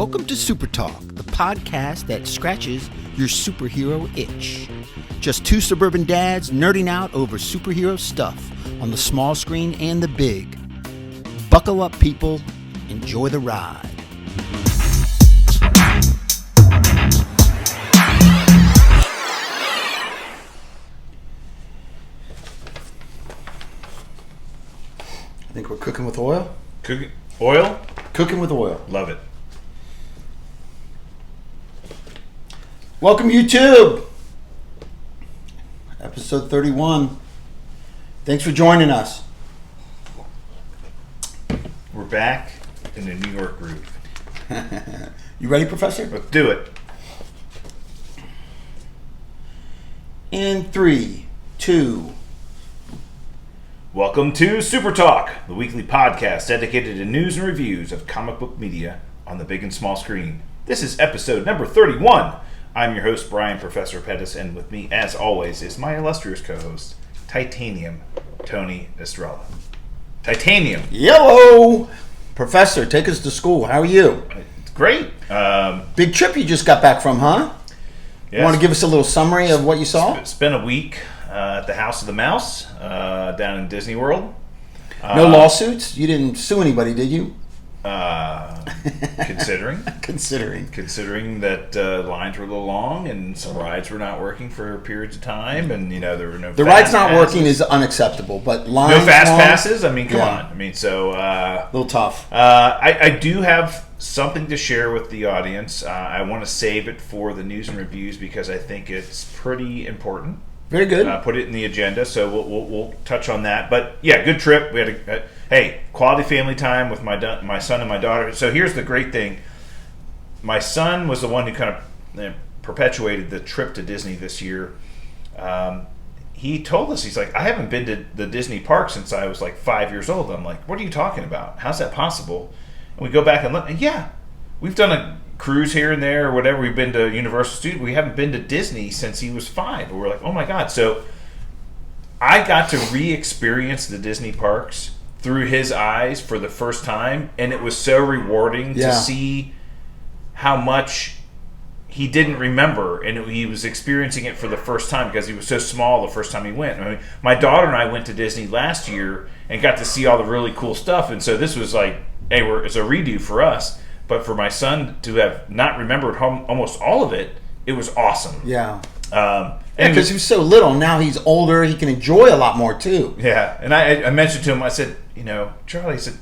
Welcome to SuperTalk, the podcast that scratches your superhero itch. Just two suburban dads nerding out over superhero stuff on the small screen and the big. Buckle up, people. Enjoy the ride. I think we're cooking with oil. Cooking oil? Cooking with oil. Love it. Welcome, YouTube. Episode 31. Thanks for joining us. We're back in the New York groove. You ready, Professor? Let's do it. In 3, 2. Welcome to SuperTalk, the weekly podcast dedicated to news and reviews of comic book media on the big and small screen. This is episode number 31. I'm your host, Brian Professor Pettis, and with me, as always, is my illustrious co-host, Titanium Tony Estrella. Titanium. Yellow! Professor, take us to school. How are you? It's great. Big trip you just got back from, huh? Yes. You want to give us a little summary of what you saw? It's been a week at the House of the Mouse down in Disney World. No lawsuits? You didn't sue anybody, did you? Considering that lines were a little long and some rides were not working for periods of time, and there were no. The rides not working is unacceptable, but lines no fast long, passes. I mean, come on. I mean, so a little tough. I do have something to share with the audience. I want to save it for the news and reviews because I think it's pretty important. Very good. Put it in the agenda, so we'll touch on that. But yeah, good trip. We had quality family time with my son and my daughter. So here's the great thing: my son was the one who kind of perpetuated the trip to Disney this year. He told us, he's like, I haven't been to the Disney park since I was like 5 years old. I'm like, what are you talking about? How's that possible? And we go back and look, and yeah, we've done a cruise here and there or whatever. We've been to Universal Studios. We haven't been to Disney since he was 5. And we're like, oh my God. So I got to re-experience the Disney parks through his eyes for the first time. And it was so rewarding to see how much he didn't remember. And he was experiencing it for the first time because he was so small the first time he went. I mean, my daughter and I went to Disney last year and got to see all the really cool stuff. And so this was like, hey, it's a redo for us. But for my son to have not remembered almost all of it, it was awesome. Yeah. Because he was so little. Now he's older. He can enjoy a lot more, too. Yeah. And I mentioned to him, I said, Charlie, I said,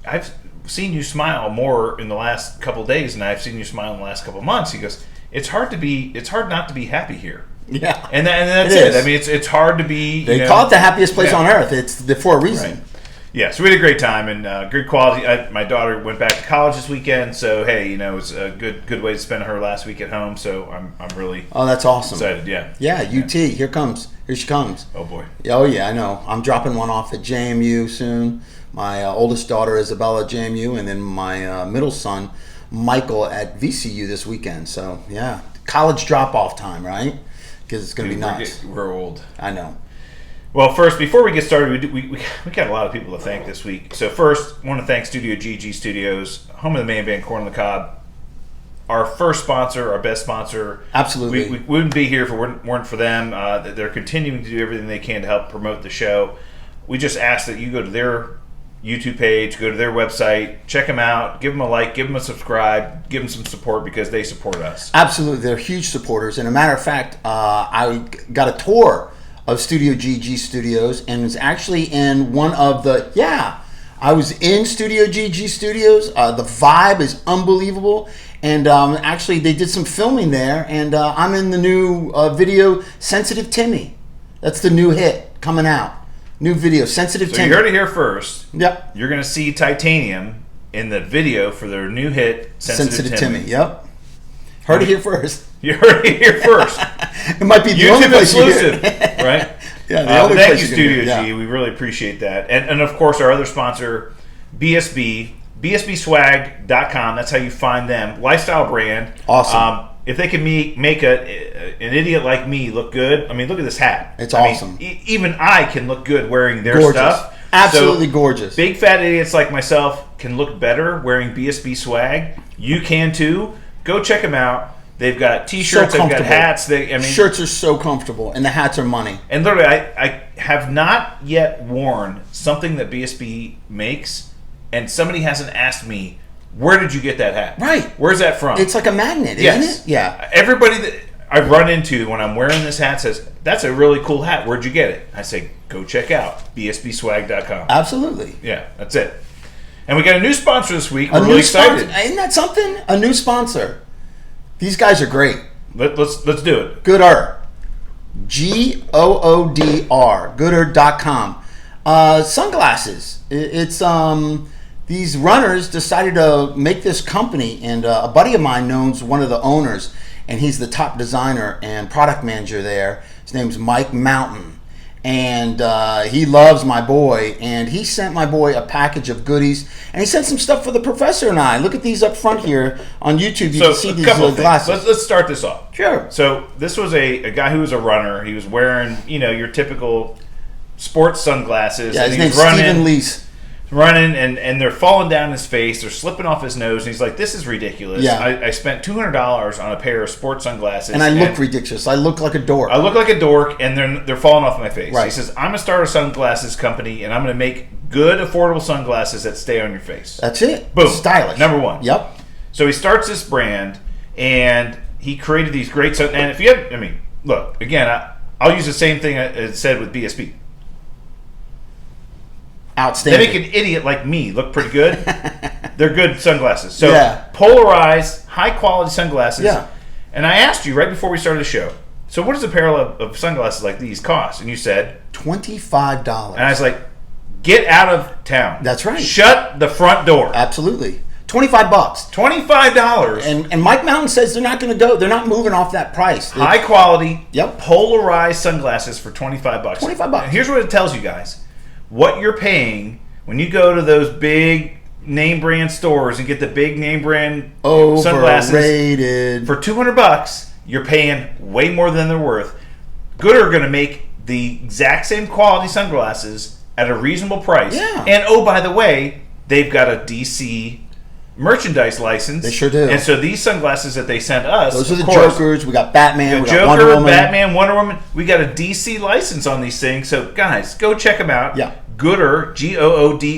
I've seen you smile more in the last couple of days than I've seen you smile in the last couple of months. He goes, it's hard not to be happy here. Yeah. And that's it. I mean, it's hard to be. They call it the happiest place on earth. It's for a reason. Right. Yeah, so we had a great time and good quality. My daughter went back to college this weekend, so hey, it was a good way to spend her last week at home. So I'm really that's awesome. Excited. Yeah. Yeah, UT. Here she comes. Oh boy. Oh yeah, I know. I'm dropping one off at JMU soon. My oldest daughter Isabella at JMU, and then my middle son Michael at VCU this weekend. So yeah, college drop off time, right? Because it's going to be nuts. We're old. I know. Well, first, before we get started, we got a lot of people to thank this week. So first, I want to thank Studio GG Studios, home of the man band Corn on the Cob, our first sponsor, our best sponsor. Absolutely. We wouldn't be here if it weren't for them. They're continuing to do everything they can to help promote the show. We just ask that you go to their YouTube page, go to their website, check them out, give them a like, give them a subscribe, give them some support because they support us. Absolutely. They're huge supporters. And a matter of fact, I got a tour of Studio GG Studios and was actually in one of the, I was in Studio GG Studios. The vibe is unbelievable. And actually they did some filming there, and I'm in the new video, Sensitive Timmy. That's the new hit coming out. New video, Sensitive Timmy. So you heard it here first. Yep. You're going to see Titanium in the video for their new hit, Sensitive Timmy. Yep. Heard it here first. You heard it here first. It might be the YouTube only place exclusive, right? Yeah, the only thank place you, Studio G. We really appreciate that. And of course, our other sponsor, BSB, bsbswag.com. That's how you find them. Lifestyle brand. Awesome. If they can make an idiot like me look good, I mean, look at this hat. It's awesome. Even I can look good wearing their Gorgeous. stuff. Absolutely gorgeous. Big fat idiots like myself can look better wearing BSB swag. You can too. Go check them out. They've got T-shirts, they've got hats. Shirts are so comfortable, and the hats are money. And literally, I have not yet worn something that BSB makes, and somebody hasn't asked me, where did you get that hat? Right. Where's that from? It's like a magnet, isn't it? Yeah. Everybody that I run into when I'm wearing this hat says, that's a really cool hat. Where'd you get it? I say, go check out bsbswag.com. Absolutely. Yeah, that's it. And we got a new sponsor this week. We're really excited. Isn't that something? A new sponsor. These guys are great. Let's do it. Goodr. Goodr. Goodr.com. Sunglasses. It's these runners decided to make this company, and a buddy of mine knows one of the owners, and he's the top designer and product manager there. His name's Mike Mountain. And he loves my boy, and he sent my boy a package of goodies, and he sent some stuff for the professor and I. Look at these up front here on YouTube. You can see these glasses. Let's start this off. Sure. So this was a guy who was a runner. He was wearing, your typical sports sunglasses. Yeah, his name's Stephen Leese. Running, and they're falling down his face. They're slipping off his nose, and he's like, this is ridiculous. Yeah. I spent $200 on a pair of sports sunglasses. And I look ridiculous. I look like a dork. I look like a dork, and they're falling off my face. Right. He says, I'm going to start a sunglasses company, and I'm going to make good, affordable sunglasses that stay on your face. That's it. Boom. Stylish. Number one. Yep. So he starts this brand, and he created these great... And if you have... look, again, I'll use the same thing I said with BSB. Outstanding. They make an idiot like me look pretty good. They're good sunglasses. So yeah. Polarized, high-quality sunglasses. Yeah. And I asked you right before we started the show, so what does a pair of sunglasses like these cost? And you said... $25. And I was like, get out of town. That's right. Shut the front door. Absolutely. $25. $25. And Mike Mountain says they're not going to go. They're not moving off that price. High quality, yep. Polarized sunglasses for $25. $25. And here's what it tells you guys. What you're paying when you go to those big name brand stores and get the big name brand sunglasses for $200, you're paying way more than they're worth. Goodr are going to make the exact same quality sunglasses at a reasonable price. Yeah. And oh, by the way, they've got a DC merchandise license. They sure do. And so these sunglasses that they sent us, those are the Jokers. We got Batman. We got Joker, Wonder Woman. Batman, Wonder Woman. We got a DC license on these things. So guys, go check them out. Yeah. Goodr,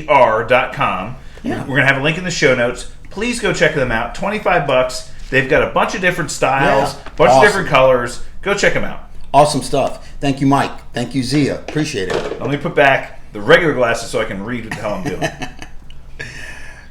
GOODR.com. Yeah. We're gonna have a link in the show notes. Please go check them out. $25. They've got a bunch of different styles, bunch of different colors. Go check them out. Awesome stuff. Thank you, Mike. Thank you, Zia. Appreciate it. Let me put back the regular glasses so I can read what the hell I'm doing.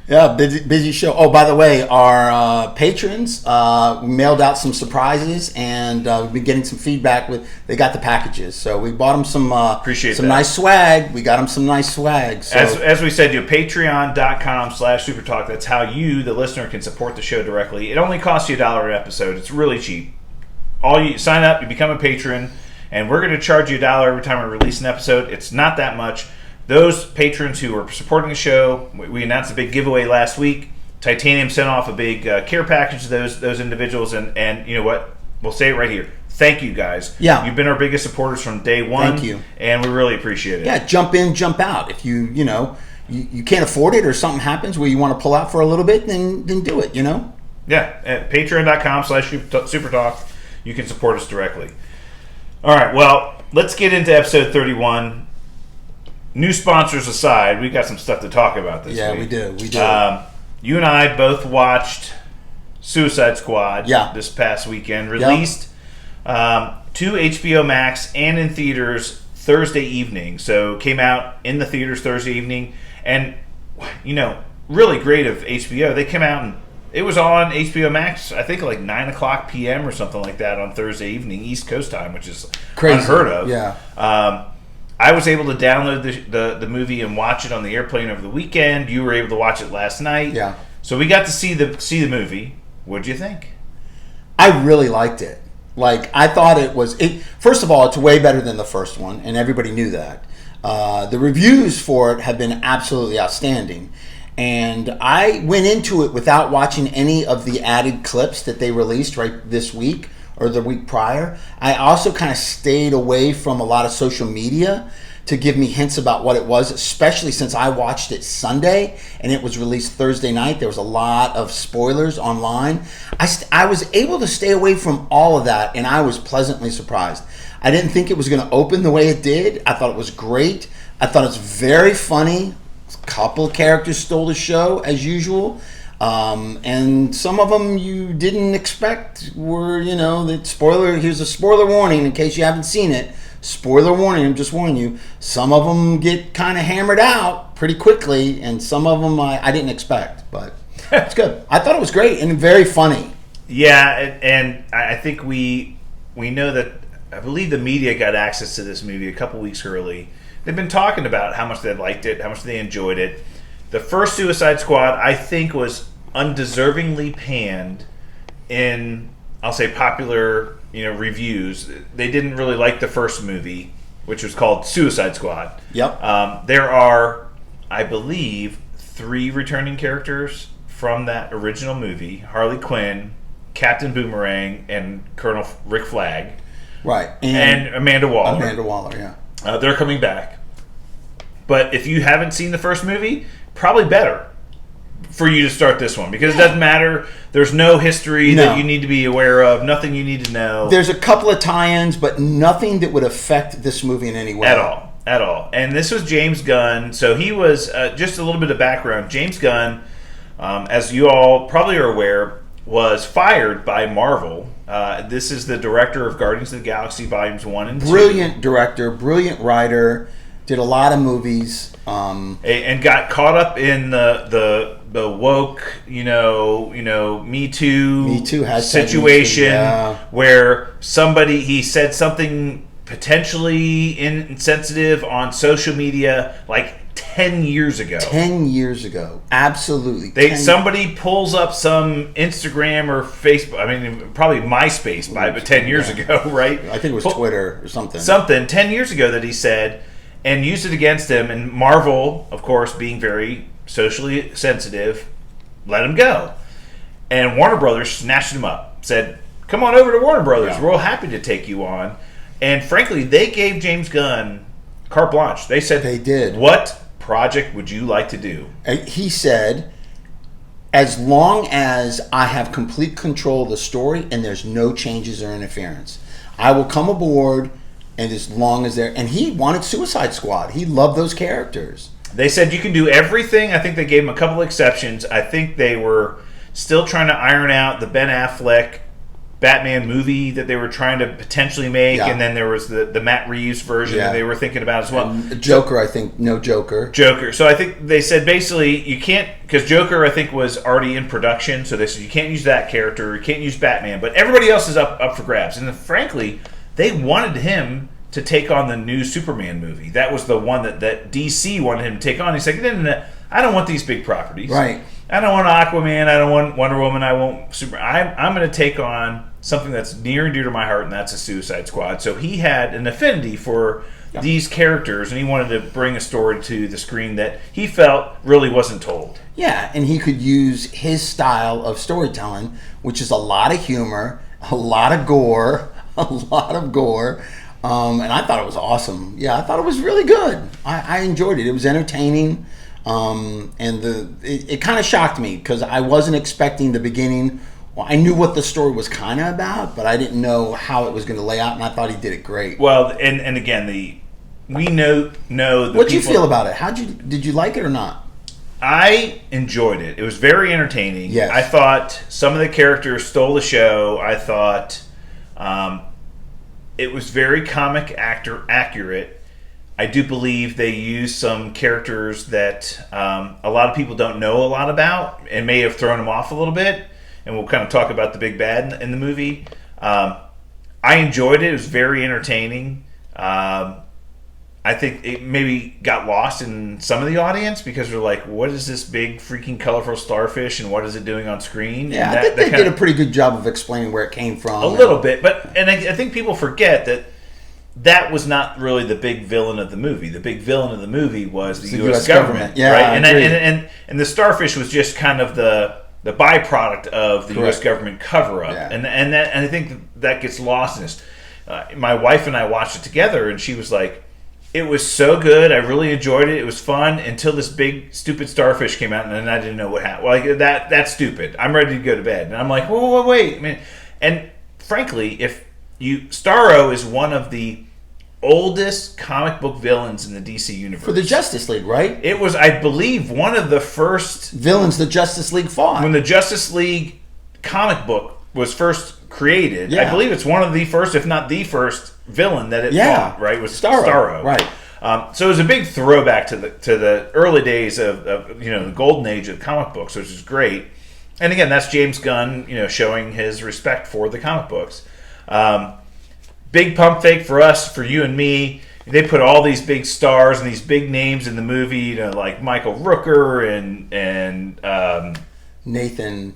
Yeah, busy show. Oh, by the way, our patrons mailed out some surprises, and we've been getting some feedback. They got the packages, so we bought them some nice swag. We got them some nice swag. So. As we said, patreon.com/supertalk. That's how you, the listener, can support the show directly. It only costs you $1 an episode. It's really cheap. All you sign up, you become a patron, and we're going to charge you $1 every time we release an episode. It's not that much. Those patrons who are supporting the show, we announced a big giveaway last week. Titanium sent off a big care package to those individuals, and you know what? We'll say it right here. Thank you, guys. Yeah. You've been our biggest supporters from day one. Thank you. And we really appreciate it. Yeah, jump in, jump out. If you can't afford it or something happens where you want to pull out for a little bit, then do it, Yeah, at patreon.com/supertalk. You can support us directly. All right, well, let's get into episode 31. New sponsors aside, we got some stuff to talk about this week. Yeah, we do. You and I both watched Suicide Squad this past weekend. Released to HBO Max and in theaters Thursday evening. So came out in the theaters Thursday evening. And, really great of HBO. They came out and it was on HBO Max, I think like 9 o'clock p.m. or something like that on Thursday evening, East Coast time, which is crazy. Unheard of. Yeah. I was able to download the movie and watch it on the airplane over the weekend. You were able to watch it last night. Yeah. So we got to see the movie. What'd you think? I really liked it. I thought it was... First of all, it's way better than the first one, and everybody knew that. The reviews for it have been absolutely outstanding. And I went into it without watching any of the added clips that they released right this week or the week prior. I also kind of stayed away from a lot of social media to give me hints about what it was, especially since I watched it Sunday and it was released Thursday night. There was a lot of spoilers online. I was able to stay away from all of that, and I was pleasantly surprised. I didn't think it was going to open the way it did. I thought it was great. I thought it's very funny. A couple of characters stole the show, as usual. And some of them you didn't expect were, the spoiler. Here's a spoiler warning in case you haven't seen it. Spoiler warning, I'm just warning you. Some of them get kind of hammered out pretty quickly, and some of them I didn't expect. But it's good. I thought it was great and very funny. Yeah, and I think we know that, I believe the media got access to this movie a couple weeks early. They've been talking about how much they liked it, how much they enjoyed it. The first Suicide Squad, I think, was undeservingly panned in, I'll say, popular reviews. They didn't really like the first movie, which was called Suicide Squad. Yep. There are, I believe, 3 returning characters from that original movie: Harley Quinn, Captain Boomerang, and Colonel Rick Flag. Right. And Amanda Waller. Amanda Waller, yeah. They're coming back. But if you haven't seen the first movie, probably better for you to start this one, because it doesn't matter. There's no history that you need to be aware of, nothing you need to know. There's a couple of tie-ins, but nothing that would affect this movie in any way. At all. And this was James Gunn. So he was, just a little bit of background, James Gunn, as you all probably are aware, was fired by Marvel. This is the director of Guardians of the Galaxy Volumes 1 and 2. Brilliant director, brilliant writer, did a lot of movies. And got caught up in the woke, Me Too situation, where he said something potentially insensitive on social media like 10 years ago. 10 years ago. Absolutely. Somebody pulls up some Instagram or Facebook, probably MySpace but 10 years ago, right? I think it was Twitter or something. 10 years ago that he said, and used it against him. And Marvel, of course, being very socially sensitive, let him go. And Warner Brothers snatched him up, said, come on over to Warner Brothers. Yeah. We're all happy to take you on. And frankly, they gave James Gunn carte blanche. They said, they did. What project would you like to do? He said, as long as I have complete control of the story and there's no changes or interference, I will come aboard. And as long as and he wanted Suicide Squad. He loved those characters. They said you can do everything. I think they gave him a couple of exceptions. I think they were still trying to iron out the Ben Affleck Batman movie that they were trying to potentially make, and then there was the Matt Reeves version that they were thinking about as well. And Joker, I think, no Joker. So I think they said basically you can't, because Joker I think was already in production, so they said you can't use that character, you can't use Batman, but everybody else is up for grabs. And frankly, they wanted him to take on the new Superman movie. That was the one that DC wanted him to take on. He's like, no, I don't want these big properties. Right. I don't want Aquaman. I don't want Wonder Woman. I won't Superman. I'm going to take on something that's near and dear to my heart, and that's a Suicide Squad. So he had an affinity for these characters, and he wanted to bring a story to the screen that he felt really wasn't told. Yeah, and he could use his style of storytelling, which is a lot of humor, a lot of gore. And I thought it was awesome. Yeah, I thought it was really good. I enjoyed it. It was entertaining. And it kind of shocked me because I wasn't expecting the beginning. Well, I knew what the story was kind of about, but I didn't know how it was going to lay out, and I thought he did it great. Well, and again, we know the What'd you feel about it? Did you like it or not? I enjoyed it. It was very entertaining. Yes. I thought some of the characters stole the show. I thought it was very comic accurate. I do believe they used some characters that a lot of people don't know a lot about and may have thrown them off a little bit. And we'll kind of talk about the big bad in the movie. I enjoyed it. It was very entertaining. I think it maybe got lost in some of the audience because they're like, what is this big freaking colorful starfish and what is it doing on screen? Yeah, I think they did a pretty good job of explaining where it came from. A little bit. But I think people forget that was not really the big villain of the movie. The big villain of the movie was the U.S. government. Yeah, right? And the starfish was just kind of the byproduct of the U.S. government cover-up. Yeah. And I think that gets lost in this. My wife and I watched it together, and she was like, It was so good. I really enjoyed it. It was fun until this big stupid starfish came out, and then I didn't know what happened. Like that's stupid. I'm ready to go to bed, and I'm like, whoa, wait. I mean, and frankly, Starro is one of the oldest comic book villains in the DC universe for the Justice League, right? It was, I believe, one of the first villains the Justice League fought when the Justice League comic book was first created. I believe it's one of the first, if not the first, villain that it fought. Right, was Starro. Right. So it was a big throwback to the early days of the golden age of comic books, which is great. And again, that's James Gunn, showing his respect for the comic books. Big pump fake for us, for you and me. They put all these big stars and these big names in the movie, like Michael Rooker and Nathan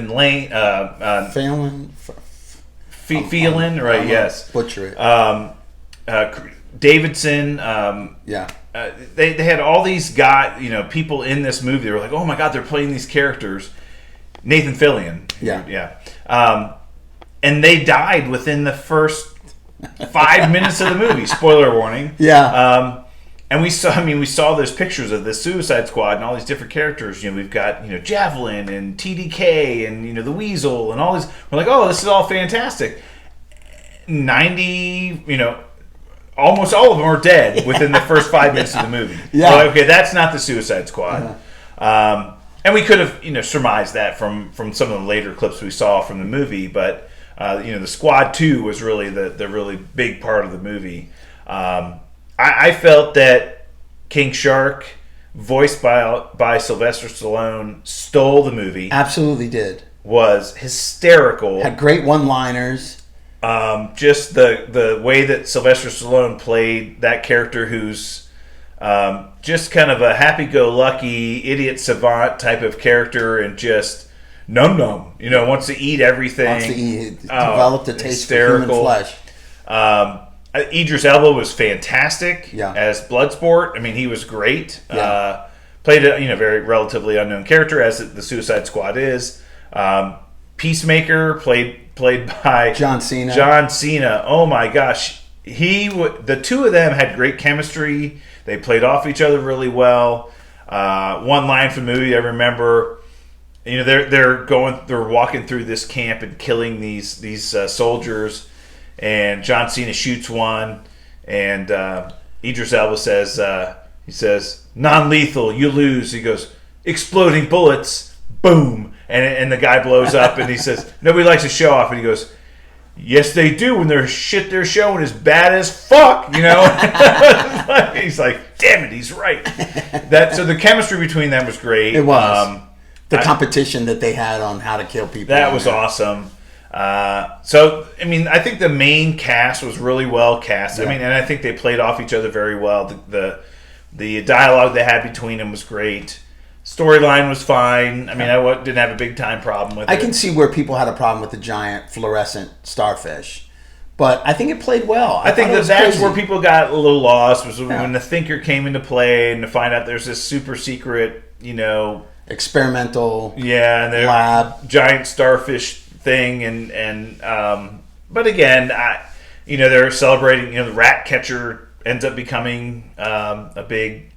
Lane, Phelan, Phelan, right? Yes, butcher it. Davidson. They had all these people in this movie. They were like, oh my god, they're playing these characters. Nathan Fillion. And they died within the first 5 minutes of the movie. Spoiler warning. Yeah. And we saw those pictures of the Suicide Squad and all these different characters. We've got Javelin and TDK and the Weasel and all these. We're like, oh, this is all fantastic. 90, almost all of them are dead within the first 5 minutes of the movie. Yeah. Like, okay, that's not the Suicide Squad. And we could have surmised that from some of the later clips we saw from the movie, but the Squad 2 was really the really big part of the movie. I felt that King Shark, voiced by Sylvester Stallone, stole the movie. Absolutely did. Was hysterical. Had great one-liners. Just the way that Sylvester Stallone played that character, who's just kind of a happy-go-lucky idiot savant type of character, and just num-num, wants to eat everything. Wants to eat. Developed a taste hysterical. for human flesh. Idris Elba was fantastic as Bloodsport. I mean, he was great. Played a very relatively unknown character, as the Suicide Squad is. Peacemaker played by John Cena. John Cena. Oh my gosh, the two of them had great chemistry. They played off each other really well. One line from the movie I remember. They're walking through this camp and killing these soldiers. And John Cena shoots one, and Idris Elba says, non-lethal, you lose. He goes, exploding bullets, boom. And the guy blows up, and he says, nobody likes to show off. And he goes, yes, they do when their shit they're showing is bad as fuck, He's like, damn it, he's right. So the chemistry between them was great. It was. The competition that they had on how to kill people. That was awesome. So, I think the main cast was really well cast. Yeah. And I think they played off each other very well. The dialogue they had between them was great. Storyline was fine. I didn't have a big time problem with it. I can see where people had a problem with the giant fluorescent starfish, but I think it played well. I think that's crazy. Where people got a little lost, was when the Thinker came into play, and to find out there's this super secret, experimental and lab giant starfish thing, but again, they're celebrating. The rat catcher ends up becoming a big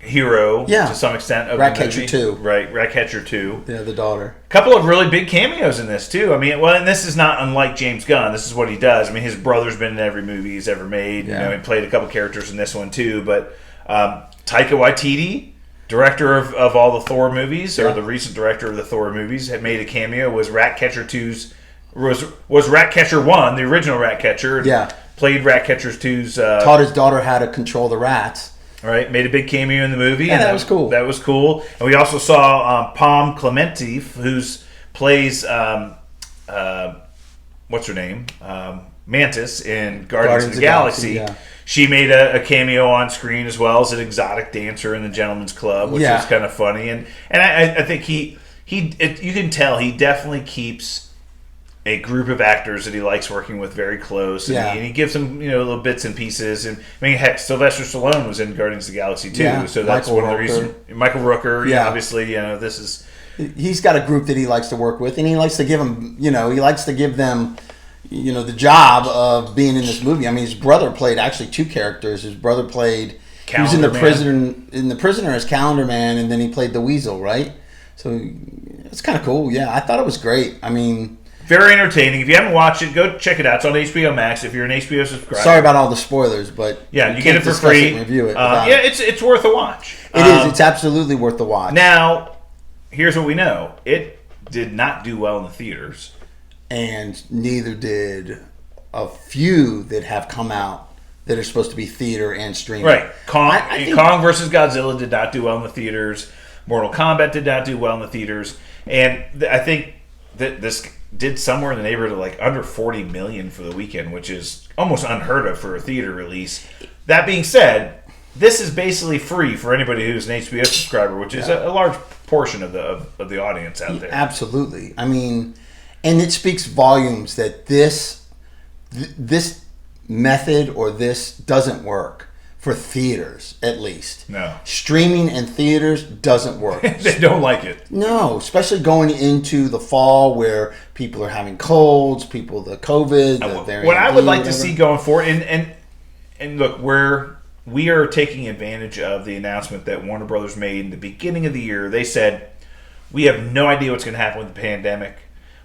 hero to some extent. Of Ratcatcher 2, right? Ratcatcher 2, the daughter. A couple of really big cameos in this too. And this is not unlike James Gunn. This is what he does. His brother's been in every movie he's ever made. He played a couple characters in this one too. But Taika Waititi, director of all the Thor movies, or the recent director of the Thor movies, had made a cameo. Was Ratcatcher 2's was Ratcatcher 1, the original Ratcatcher. Played Ratcatcher 2's taught his daughter how to control the rats. Right, made a big cameo in the movie. Yeah, that was cool. That was cool. And we also saw Pom Clemente, who's plays what's her name? Mantis in Guardians of the Galaxy. She made a cameo on screen, as well as an exotic dancer in the Gentleman's Club, which is kind of funny. And I think you can tell he definitely keeps a group of actors that he likes working with very close, and he gives them little bits and pieces. And heck, Sylvester Stallone was in Guardians of the Galaxy too, so that's one of the reasons. Michael Rooker, obviously, this is. He's got a group that he likes to work with, and he likes to give them, he likes to give them the job of being in this movie. I mean, his brother played actually two characters. His brother played he was in the prisoner as Calendar Man, and then he played the Weasel, right? So it's kind of cool. Yeah, I thought it was great. I mean, very entertaining. If you haven't watched it, go check it out. It's on HBO Max. If you're an HBO subscriber, sorry about all the spoilers, but yeah, you get it for free. And review it. It's worth a watch. It is. It's absolutely worth the watch. Now, here's what we know: it did not do well in the theaters, and neither did a few that have come out that are supposed to be theater and streaming. Right. Kong versus Godzilla did not do well in the theaters. Mortal Kombat did not do well in the theaters. And I think that this did somewhere in the neighborhood of like under $40 million for the weekend, which is almost unheard of for a theater release. That being said, this is basically free for anybody who's an HBO subscriber, which is a large portion of the audience out there. Absolutely. I mean, and it speaks volumes that this method or this doesn't work for theaters, at least. No. Streaming and theaters doesn't work. They don't like it. No, especially going into the fall where people are having colds, the COVID, the variant. What I would like to see going forward, and look, we are taking advantage of the announcement that Warner Brothers made in the beginning of the year. They said, we have no idea what's going to happen with the pandemic.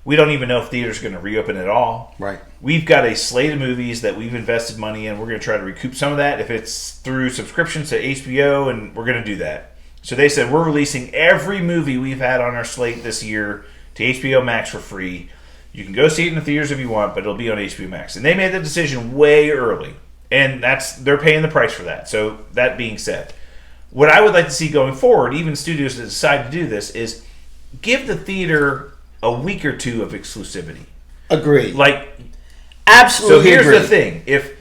We don't even know if theaters are going to reopen at all. Right. We've got a slate of movies that we've invested money in. We're going to try to recoup some of that if it's through subscriptions to HBO, and we're going to do that. So they said, we're releasing every movie we've had on our slate this year to HBO Max for free. You can go see it in the theaters if you want, but it'll be on HBO Max. And they made the decision way early, and they're paying the price for that. So that being said, what I would like to see going forward, even studios that decide to do this, is give the theater a week or two of exclusivity. Agreed. So Absolutely. here's agreed. the thing: if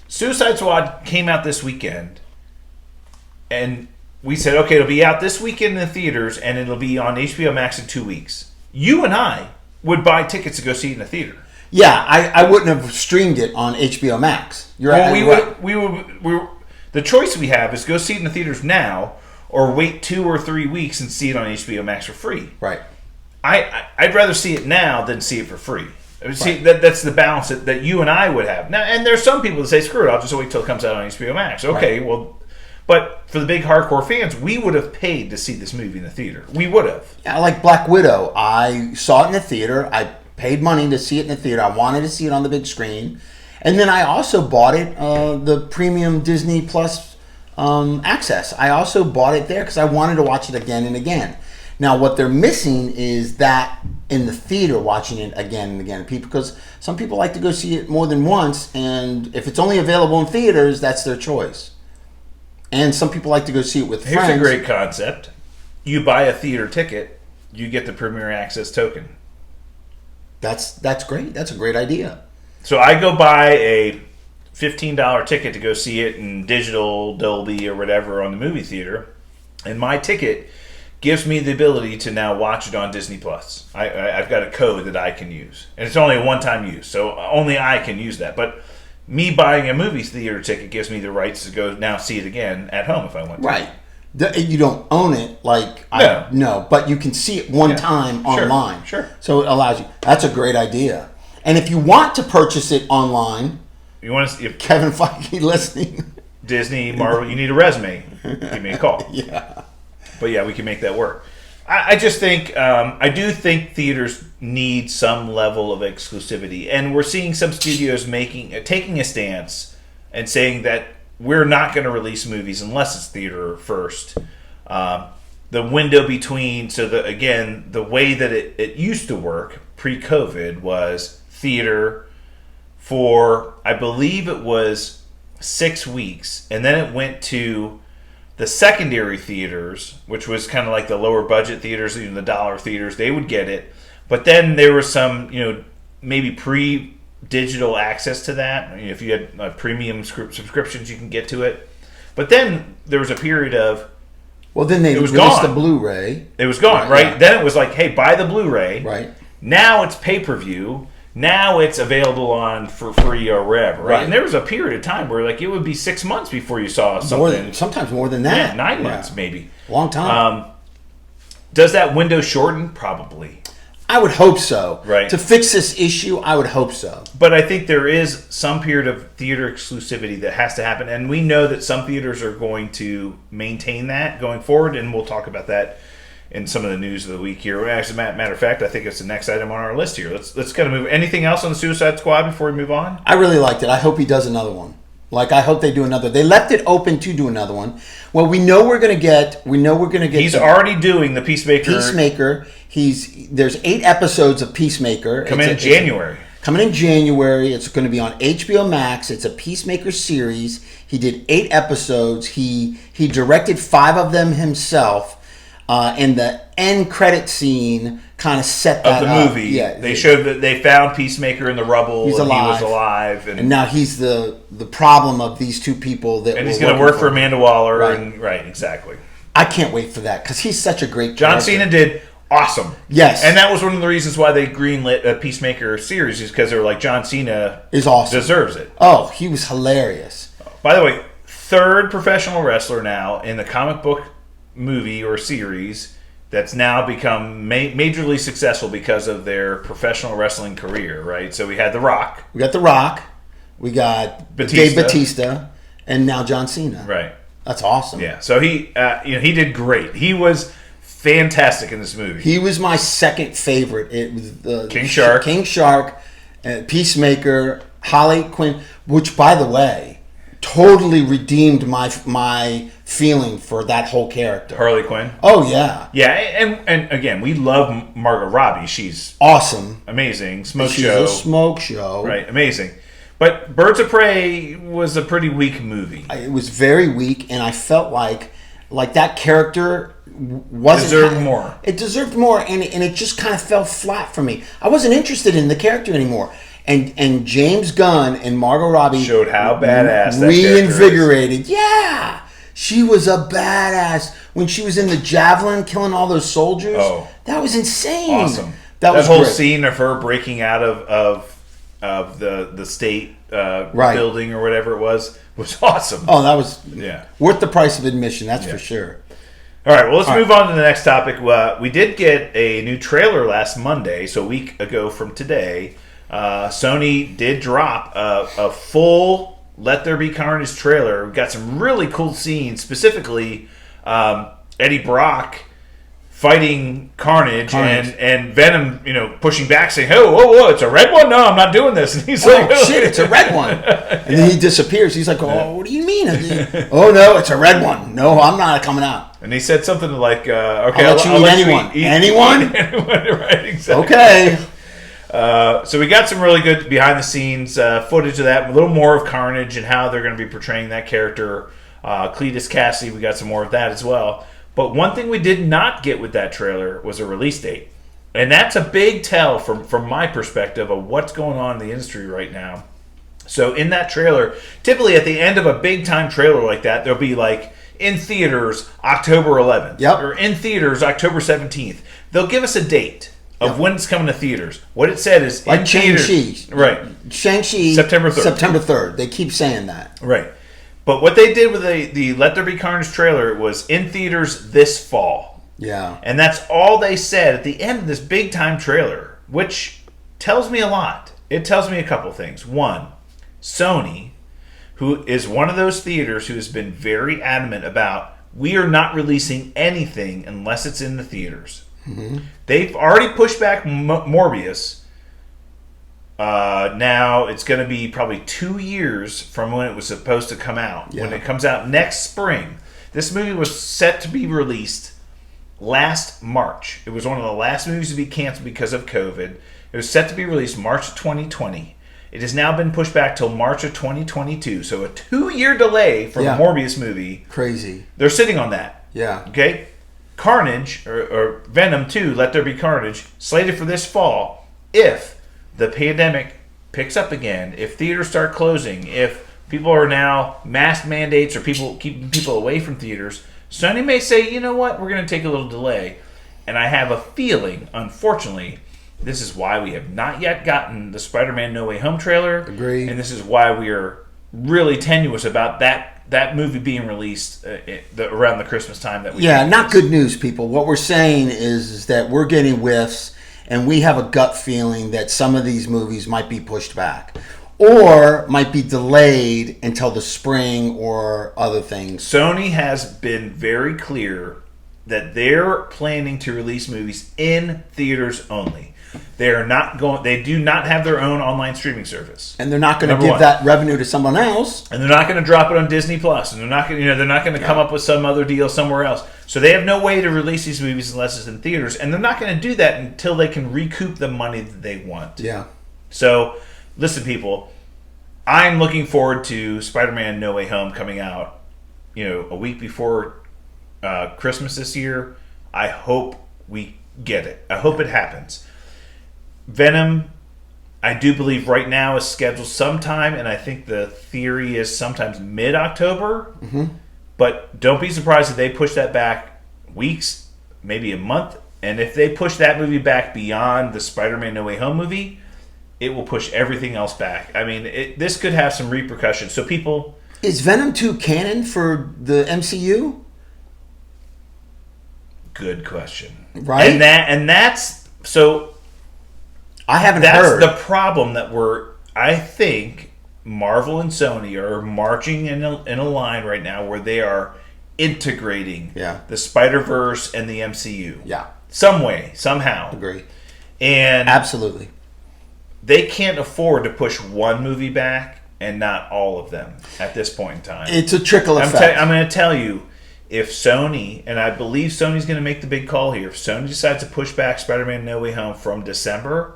Suicide Squad came out this weekend, and we said, okay, it'll be out this weekend in the theaters, and it'll be on HBO Max in 2 weeks, you and I would buy tickets to go see it in the theater. Yeah, I wouldn't have streamed it on HBO Max. You're right. We would. The choice we have is go see it in the theaters now, or wait 2 or 3 weeks and see it on HBO Max for free. Right. I'd rather see it now than see it for free. See, Right. that's the balance that you and I would have. Now, and there's some people that say, screw it, I'll just wait till it comes out on HBO Max. Okay, Right. well, but for the big hardcore fans, we would have paid to see this movie in the theater. We would have. Yeah, like Black Widow. I saw it in the theater. I paid money to see it in the theater. I wanted to see it on the big screen. And then I also bought it, the premium Disney Plus access. I also bought it there because I wanted to watch it again and again. Now, what they're missing is that in the theater, watching it again and again. Because some people like to go see it more than once, and if it's only available in theaters, that's their choice. And some people like to go see it with friends. Here's a great concept. You buy a theater ticket, you get the Premier Access token. That's great. That's a great idea. So I go buy a $15 ticket to go see it in digital, Dolby, or whatever on the movie theater, and my ticket gives me the ability to now watch it on Disney Plus. I've got a code that I can use, and it's only a one-time use, so only I can use that. But me buying a movie theater ticket gives me the rights to go now see it again at home if I want to. Right. You don't own it no, but you can see it one time online. Sure. So it allows you. That's a great idea. And if you want to purchase it online, you want to if Kevin Feige listening, Disney, Marvel, you need a resume, give me a call. Yeah. But yeah, we can make that work. I just think, I do think theaters need some level of exclusivity. And we're seeing some studios taking a stance and saying that we're not going to release movies unless it's theater first. The window between, the way that it used to work pre-COVID was theater for, I believe it was 6 weeks. And then it went to the secondary theaters, which was kind of like the lower budget theaters, the dollar theaters, they would get it. But then there was some, maybe pre-digital access to that. If you had premium subscriptions, you can get to it. But then there was a period of, well, then they released the Blu-ray. It was gone, right? Yeah. Then it was like, hey, buy the Blu-ray. Right. Now it's pay-per-view. Now it's available on for free or wherever, right? And there was a period of time where it would be 6 months before you saw something. Sometimes more than that. Yeah, 9 months maybe. Long time. Does that window shorten? Probably. I would hope so. Right. To fix this issue, I would hope so. But I think there is some period of theater exclusivity that has to happen, and we know that some theaters are going to maintain that going forward, and we'll talk about that in some of the news of the week here. As a matter of fact, I think it's the next item on our list here. Let's kind of move. Anything else on the Suicide Squad before we move on? I really liked it. I hope he does another one. Like, I hope they do another. They left it open to do another one. Well, we know we're going to get. He's already doing the Peacemaker. There's 8 episodes of Peacemaker. Coming in January. It's going to be on HBO Max. It's a Peacemaker series. He did 8 episodes. He directed 5 of them himself. And the end credit scene kind of set that of the up. movie. Yeah, they showed that they found Peacemaker in the rubble. He was alive, and now he's the problem of these 2 people that. And he's going to work for Amanda Waller. Right. Right, exactly. I can't wait for that because he's such a great. John Cena did awesome. Yes, and that was one of the reasons why they greenlit a Peacemaker series, is because they were like, John Cena is awesome, deserves it. Oh, he was hilarious. By the way, 3rd professional wrestler now in the comic book movie or series that's now become majorly successful because of their professional wrestling career, right? So we had The Rock. We got The Rock. We got Dave Bautista. And now John Cena. Right. That's awesome. Yeah. So he did great. He was fantastic in this movie. He was my second favorite. It was King Shark, Peacemaker, Harley Quinn, which, by the way, totally redeemed my feeling for that whole character. Harley Quinn? Oh, yeah. Yeah, and again, we love Margot Robbie. She's awesome. Amazing. She's a smoke show. Right, amazing. But Birds of Prey was a pretty weak movie. It was very weak, and I felt like that character wasn't... Deserved more. It deserved more, and it just kind of fell flat for me. I wasn't interested in the character anymore. And James Gunn and Margot Robbie showed how badass that reinvigorated. Yeah, she was a badass when she was in the Javelin killing all those soldiers. Oh, that was insane! Awesome. That was whole great. Scene of her breaking out of the state building or whatever it was awesome. Oh, that was yeah worth the price of admission. That's for sure. All right, well, let's move on to the next topic. We did get a new trailer last Monday, so a week ago from today. Sony did drop a full Let There Be Carnage trailer. We've got some really cool scenes, specifically Eddie Brock fighting Carnage. And Venom, pushing back, saying, "Oh, it's a red one? No, I'm not doing this." And he's like, "Oh shit, it's a red one." And then he disappears. He's like, "Oh, what do you mean?" "Oh no, it's a red one. No, I'm not coming out." And he said something like, "Okay, I'll let you eat anyone." Anyone, right? Exactly. Okay. So we got some really good behind-the-scenes footage of that, a little more of Carnage and how they're going to be portraying that character. Cletus Cassidy, we got some more of that as well. But one thing we did not get with that trailer was a release date. And that's a big tell from my perspective of what's going on in the industry right now. So in that trailer, typically at the end of a big-time trailer like that, there'll be like, in theaters, October 11th. Yep. Or in theaters, October 17th. They'll give us a date of when it's coming to theaters. What it said is like in Shang-Chi. Right. Shang-Chi. September 3rd. September 3rd. They keep saying that. Right. But what they did with the Let There Be Carnage trailer was in theaters this fall. Yeah. And that's all they said at the end of this big time trailer, which tells me a lot. It tells me a couple things. One, Sony, who is one of those theaters who has been very adamant about, we are not releasing anything unless it's in the theaters. Mm-hmm. They've already pushed back Morbius. Now it's going to be probably 2 years from when it was supposed to come out. Yeah. When it comes out next spring. This movie was set to be released last March. It was one of the last movies to be canceled because of COVID. It was set to be released March of 2020. It has now been pushed back till March of 2022. So a 2-year delay for the Morbius movie. Crazy. They're sitting on that. Yeah. Okay? Carnage, or Venom 2, Let There Be Carnage, slated for this fall. If the pandemic picks up again, if theaters start closing, if people are now mask mandates or people keeping people away from theaters, Sony may say, you know what, we're going to take a little delay. And I have a feeling, unfortunately, this is why we have not yet gotten the Spider-Man No Way Home trailer. Agreed. And this is why we are really tenuous about that movie being released around the Christmas time. Not good news, people. What we're saying is that we're getting whiffs, and we have a gut feeling that some of these movies might be pushed back or might be delayed until the spring or other things. Sony has been very clear that they're planning to release movies in theaters only. They are not going. They do not have their own online streaming service, and they're not going to give that revenue to someone else. And they're not going to drop it on Disney Plus, and they're not going. They're not going to come up with some other deal somewhere else. So they have no way to release these movies unless it's in theaters, and they're not going to do that until they can recoup the money that they want. Yeah. So, listen, people, I'm looking forward to Spider-Man: No Way Home coming out. A week before Christmas this year. I hope we get it. I hope it happens. Venom, I do believe right now is scheduled sometime, and I think the theory is sometimes mid-October. Mm-hmm. But don't be surprised if they push that back weeks, maybe a month. And if they push that movie back beyond the Spider-Man No Way Home movie, it will push everything else back. I mean, this could have some repercussions. So people... Is Venom 2 canon for the MCU? Good question. Right? And that's... So... I haven't heard. That's the problem that I think Marvel and Sony are marching in a line right now where they are integrating the Spider-Verse and the MCU. Yeah. Some way, somehow. Agree. And absolutely. They can't afford to push one movie back and not all of them at this point in time. It's a trickle effect. I'm going to tell you, if Sony, and I believe Sony's going to make the big call here, if Sony decides to push back Spider-Man No Way Home from December,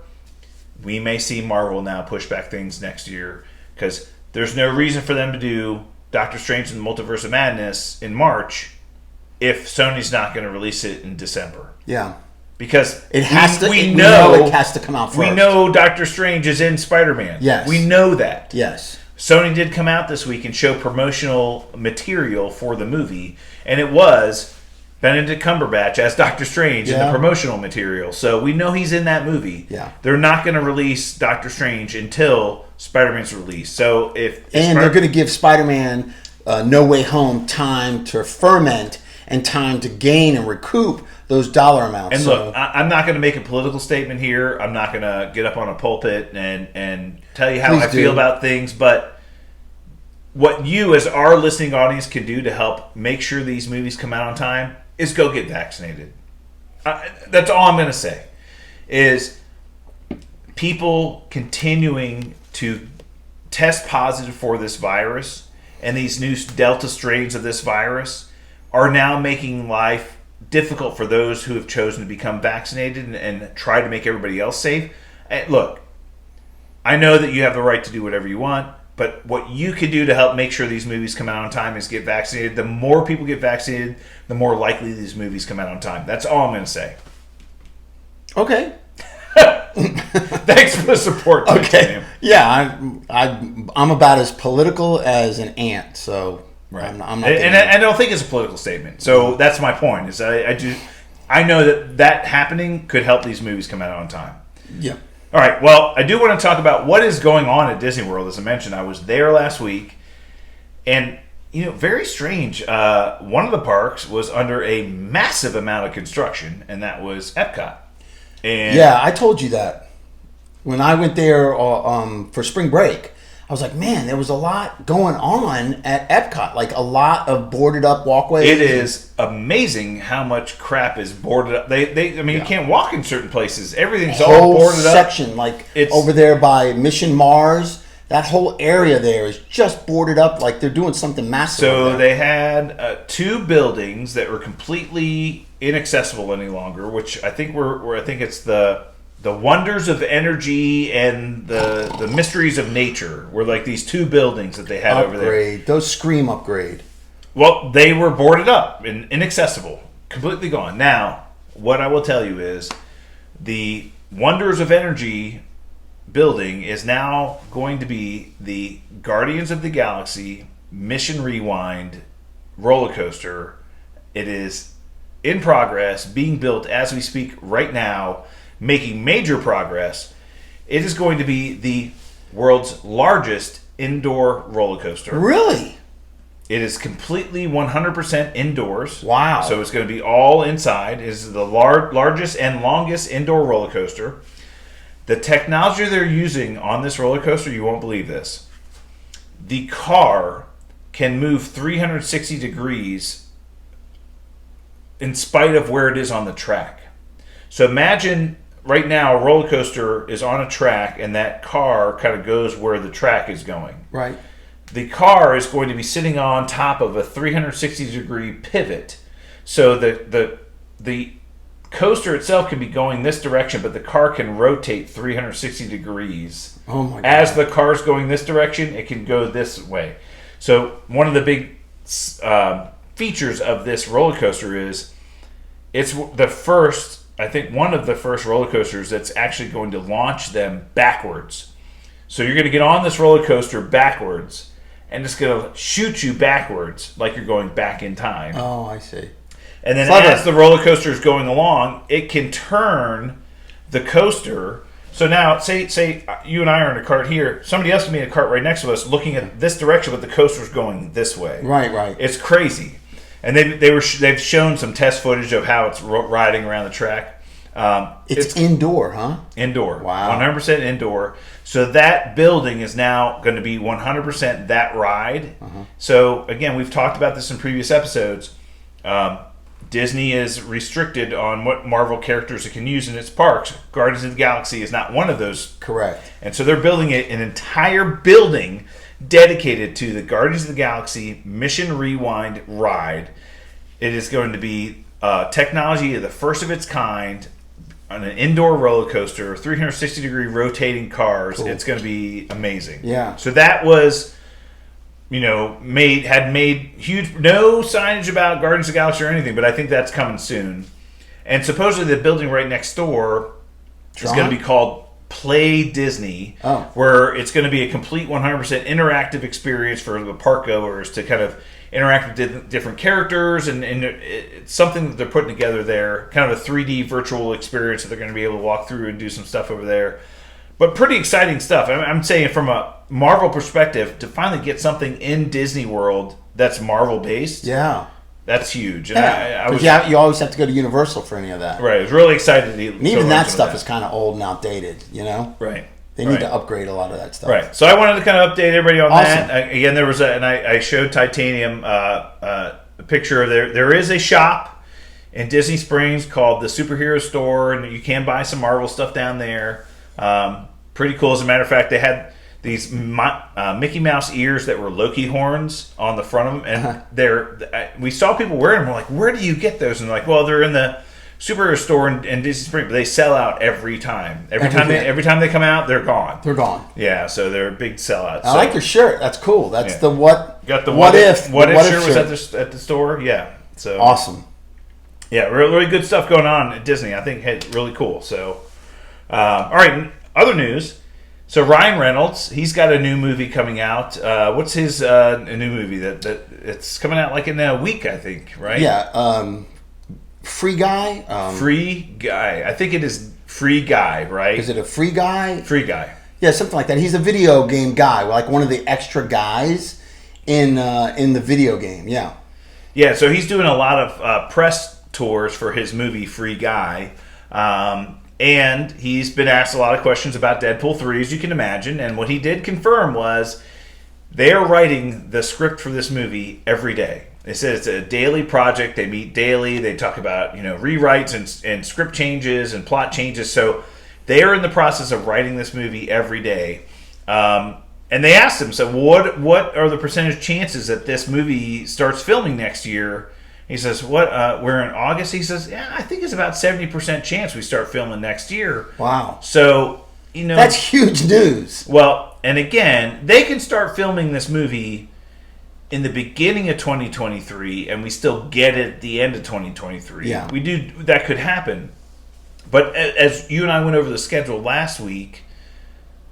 we may see Marvel now push back things next year because there's no reason for them to do Doctor Strange and the Multiverse of Madness in March if Sony's not going to release it in December. Yeah. Because it has to. We know it has to come out first. We know Doctor Strange is in Spider-Man. Yes. We know that. Yes. Sony did come out this week and show promotional material for the movie, and it was Benedict Cumberbatch as Doctor Strange in the promotional material. So we know he's in that movie. Yeah. They're not going to release Doctor Strange until Spider-Man's released. So they're going to give Spider-Man No Way Home time to ferment and time to gain and recoup those dollar amounts. And look, I'm not going to make a political statement here. I'm not going to get up on a pulpit and tell you how I feel about things. But what you, as our listening audience, can do to help make sure these movies come out on time is go get vaccinated. That's all I'm going to say. Is people continuing to test positive for this virus and these new Delta strains of this virus are now making life difficult for those who have chosen to become vaccinated and try to make everybody else safe. And look, I know that you have the right to do whatever you want, but what you can do to help make sure these movies come out on time is get vaccinated. The more people get vaccinated, the more likely these movies come out on time. That's all I'm going to say. Okay. Thanks for the support. Okay. Yeah, I'm about as political as an ant, so right. I'm not. And I don't think it's a political statement. So that's my point. Is I know that happening could help these movies come out on time. Yeah. All right, well, I do want to talk about what is going on at Disney World. As I mentioned, I was there last week, and, very strange. One of the parks was under a massive amount of construction, and that was Epcot. And yeah, I told you that. When I went there for spring break, I was like, man, there was a lot going on at Epcot. Like a lot of boarded up walkways. It is amazing how much crap is boarded up. You can't walk in certain places. Everything's all boarded up. Section, like it's over there by Mission Mars, that whole area there is just boarded up. Like they're doing something massive. So they had two buildings that were completely inaccessible any longer, which I think it's the Wonders of Energy and the Mysteries of Nature were like these two buildings that they had over there. Those scream upgrade. Well, they were boarded up and inaccessible, completely gone. Now, what I will tell you is the Wonders of Energy building is now going to be the Guardians of the Galaxy Mission Rewind roller coaster. It is in progress, being built as we speak right now, making major progress. It is going to be the world's largest indoor roller coaster. Really? It is completely 100% indoors. Wow. So it's going to be all inside. It is the largest and longest indoor roller coaster. The technology they're using on this roller coaster, you won't believe this. The car can move 360 degrees in spite of where it is on the track. So imagine right now a roller coaster is on a track and that car kind of goes where the track is going. Right. The car is going to be sitting on top of a 360 degree pivot. So the coaster itself can be going this direction, but the car can rotate 360 degrees. Oh my God. As the car's going this direction, it can go this way. So one of the big features of this roller coaster is it's the first, I think one of the first roller coasters that's actually going to launch them backwards. So you're going to get on this roller coaster backwards, and it's going to shoot you backwards like you're going back in time. Oh, I see. And then Clever. as the roller coaster is going along, it can turn the coaster. So now, say you and I are in a cart here. Somebody else can be in a cart right next to us looking at this direction, but the coaster's going this way. Right. It's crazy. And they've shown some test footage of how it's riding around the track. It's indoor, huh? Indoor. Wow. 100% indoor. So that building is now going to be 100% that ride. Uh-huh. So again, we've talked about this in previous episodes. Disney is restricted on what Marvel characters it can use in its parks. Guardians of the Galaxy is not one of those. Correct. And so they're building an entire building dedicated to the Guardians of the Galaxy Mission Rewind ride. It is going to be technology of the first of its kind on an indoor roller coaster, 360-degree rotating cars. Cool. It's going to be amazing. Yeah. So that was, made huge, no signage about Guardians of the Galaxy or anything, but I think that's coming soon. And supposedly the building right next door is going to be called Play Disney, where it's going to be a complete 100% interactive experience for the park goers to kind of interact with different characters, and it's something that they're putting together there, kind of a 3D virtual experience that they're going to be able to walk through and do some stuff over there. But pretty exciting stuff. I'm saying from a Marvel perspective, to finally get something in Disney World that's Marvel based, that's huge. And you always have to go to Universal for any of that. Right. I was really excited. And even that stuff is kind of old and outdated, Right. They need to upgrade a lot of that stuff. Right. So I wanted to kind of update everybody on that. Again, there was and I showed Titanium a picture of there is a shop in Disney Springs called the Superhero Store, and you can buy some Marvel stuff down there. Pretty cool. As a matter of fact, they had these Mickey Mouse ears that were Loki horns on the front of them, and we saw people wearing them. We're like, where do you get those? And they're like, well, they're in the Superhero Store in Disney Springs, but they sell out every time. Every time they come out, they're gone. They're gone. Yeah, so they're a big sellout. I like your shirt. That's cool. That's the got the what if shirt was at the store. Yeah, so awesome. Yeah, really good stuff going on at Disney. I think really cool. So, all right, other news. So Ryan Reynolds, he's got a new movie coming out. What's his new movie that it's coming out like in a week, I think, right? Yeah. Free Guy? Free Guy. I think it is Free Guy, right? Is it a Free Guy? Free Guy. Yeah, something like that. He's a video game guy, like one of the extra guys in the video game. Yeah. Yeah, so he's doing a lot of press tours for his movie Free Guy. And he's been asked a lot of questions about Deadpool 3, as you can imagine. And what he did confirm was they are writing the script for this movie every day. They said it's a daily project. They meet daily. They talk about rewrites and script changes and plot changes. So they are in the process of writing this movie every day. And they asked him, so what are the percentage chances that this movie starts filming next year? He says, we're in August? He says, yeah, I think it's about 70% chance we start filming next year. Wow. So, that's huge news. Well, and again, they can start filming this movie in the beginning of 2023, and we still get it at the end of 2023. Yeah. That could happen. But as you and I went over the schedule last week,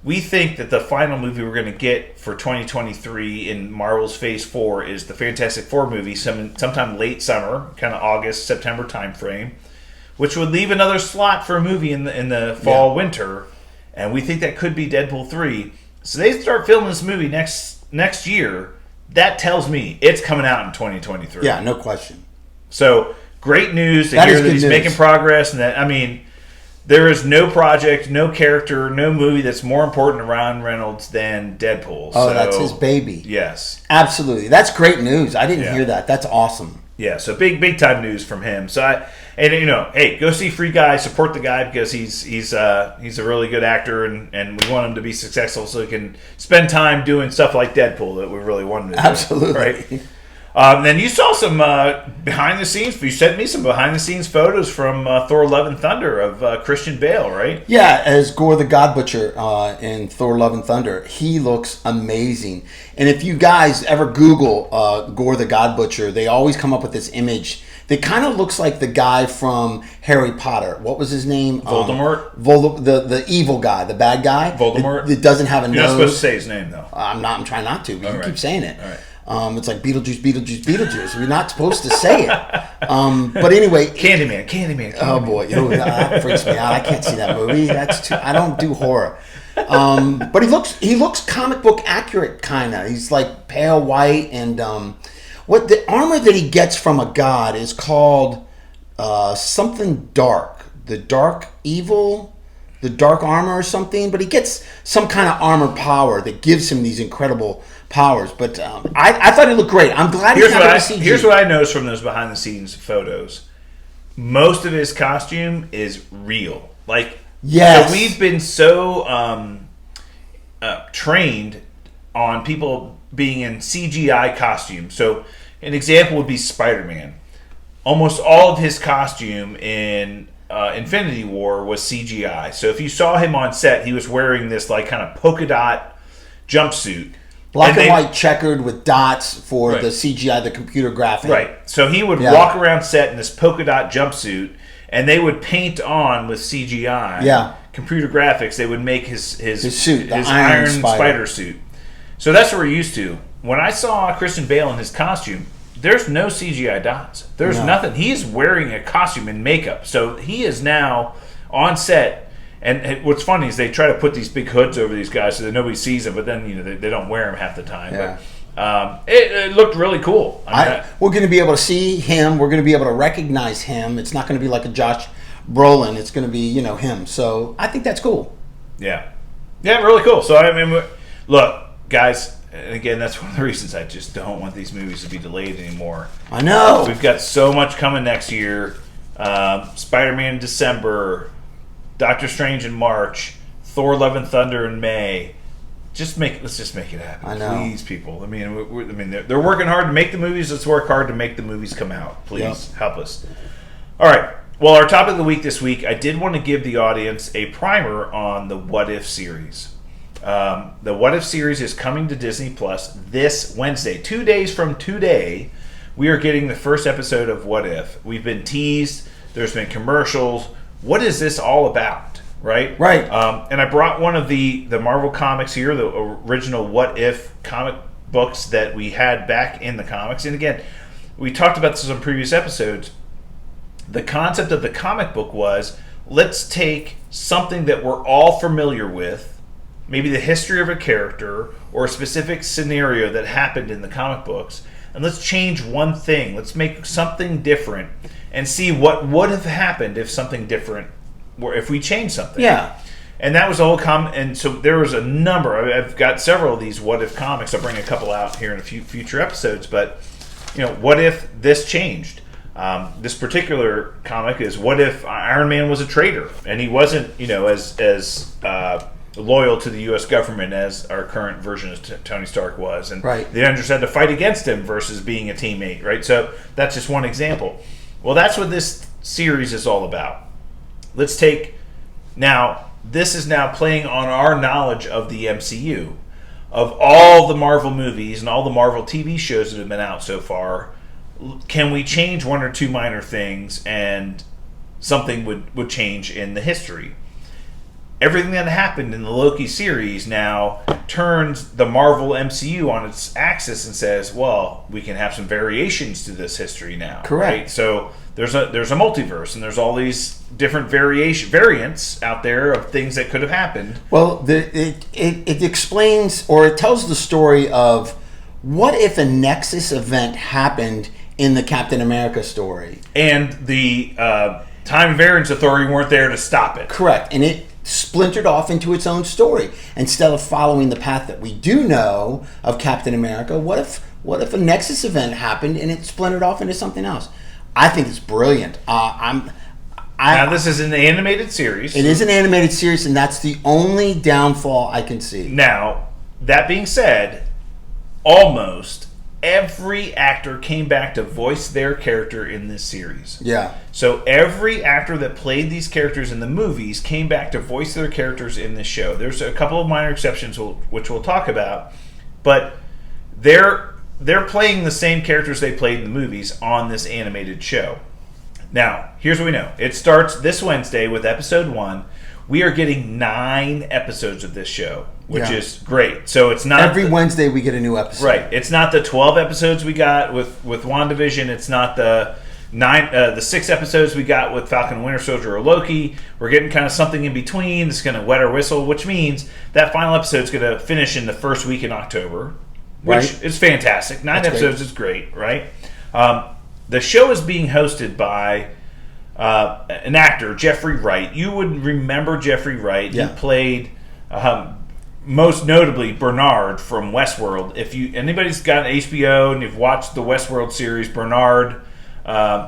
we think that the final movie we're going to get for 2023 in Marvel's Phase 4 is the Fantastic Four movie, sometime late summer, kind of August, September timeframe, which would leave another slot for a movie in the fall, winter, and we think that could be Deadpool 3. So they start filming this movie next year. that tells me it's coming out in 2023. Yeah, no question. So great news to That hear is that good he's news. making progress, and that there is no project, no character, no movie that's more important to Ryan Reynolds than Deadpool. Oh, So, that's his baby. Yes. Absolutely. That's great news. I didn't hear that. That's awesome. Yeah, so big time news from him. So hey, go see Free Guy, support the guy because he's a really good actor, and we want him to be successful so he can spend time doing stuff like Deadpool that we really wanted to do. Absolutely. Right? Then you saw some behind the scenes. You sent me some behind the scenes photos from Thor: Love and Thunder of Christian Bale, right? Yeah, as Gore the God Butcher in Thor: Love and Thunder, he looks amazing. And if you guys ever Google Gore the God Butcher, they always come up with this image that kind of looks like the guy from Harry Potter. What was his name? Voldemort. The evil guy, the bad guy. Voldemort. That doesn't have a nose. You're not supposed to say his name though. I'm trying not to, but you keep saying it. All right. It's like Beetlejuice. We're not supposed to say it. But anyway, Candyman. Oh boy, that freaks me out. I can't see that movie. That's too. I don't do horror. But he looks comic book accurate, kind of. He's like pale white, and what the armor that he gets from a god is called something dark. The dark evil. The dark armor or something, but he gets some kind of armor power that gives him these incredible powers. But I thought he looked great. I'm glad he's not CG. Here's what I noticed from those behind the scenes photos. Most of his costume is real. Yes. So we've been so trained on people being in CGI costumes. So an example would be Spider-Man. Almost all of his costume in Infinity War was CGI. So if you saw him on set, he was wearing this kind of polka dot jumpsuit. Black and white checkered with dots for the CGI, the computer graphic. Right. So he would walk around set in this polka dot jumpsuit, and they would paint on with CGI. Yeah. Computer graphics. They would make his suit, his Iron Spider suit. So that's what we're used to. When I saw Christian Bale in his costume, there's no CGI dots. There's nothing. He's wearing a costume and makeup. So he is now on set. And what's funny is they try to put these big hoods over these guys so that nobody sees them, but then they don't wear them half the time. Yeah. But it looked really cool. We're going to be able to see him. We're going to be able to recognize him. It's not going to be like a Josh Brolin. It's going to be him. So I think that's cool. Yeah, really cool. So look, guys. And again, that's one of the reasons I just don't want these movies to be delayed anymore. I know. We've got so much coming next year. Spider-Man in December, Doctor Strange in March, Thor: Love and Thunder in May. Let's just make it happen. I know. Please, people. They're working hard to make the movies. Let's work hard to make the movies come out. Please help us. All right. Well, our topic of the week this week, I did want to give the audience a primer on the What If series. The What If series is coming to Disney Plus this Wednesday. 2 days from today, we are getting the first episode of What If. We've been teased. There's been commercials. What is this all about? Right? Right. And I brought one of the Marvel comics here, the original What If comic books that we had back in the comics. And again, we talked about this on previous episodes. The concept of the comic book was, let's take something that we're all familiar with, maybe the history of a character or a specific scenario that happened in the comic books, and let's change one thing. Let's make something different and see what would have happened if something different, or if we changed something. Yeah. And that was the whole and so there was a number. I've got several of these What If comics. I'll bring a couple out here in a few future episodes. But what if this changed? This particular comic is what if Iron Man was a traitor and he wasn't, as loyal to the U.S. government as our current version of Tony Stark was, and the Avengers had to fight against him versus being a teammate, right? So that's just one example. Well, that's what this series is all about. Let's take now. This is now playing on our knowledge of the MCU, of all the Marvel movies and all the Marvel TV shows that have been out so far. Can we change one or two minor things and something would change in the history? Everything that happened in the Loki series now turns the Marvel MCU on its axis and says, well, we can have some variations to this history now. Correct. Right? So there's a multiverse, and there's all these different variants out there of things that could have happened. Well, it explains, or it tells the story of what if a Nexus event happened in the Captain America story? And the Time Variance Authority weren't there to stop it. Correct. And it splintered off into its own story. Instead of following the path that we do know of Captain America, what if a Nexus event happened and it splintered off into something else? I think it's brilliant. Now, this is an animated series. It is an animated series, and that's the only downfall I can see. Now, that being said, almost every actor came back to voice their character in this series. Yeah. So every actor that played these characters in the movies came back to voice their characters in this show. There's a couple of minor exceptions which we'll talk about, but they're playing the same characters they played in the movies on this animated show. Now, here's what we know. It starts this Wednesday with episode 1. We are getting 9 episodes of this show, which is great. So it's not every Wednesday we get a new episode. Right. It's not the 12 episodes we got with WandaVision. It's not the 6 episodes we got with Falcon and Winter Soldier or Loki. We're getting kind of something in between that's going to wet our whistle, which means that final episode is going to finish in the first week in October, which is fantastic. 9 episodes is great, right? The show is being hosted by an actor, Jeffrey Wright. You would remember Jeffrey Wright. Yeah. He played, most notably, Bernard from Westworld. If anybody's got HBO and you've watched the Westworld series, Bernard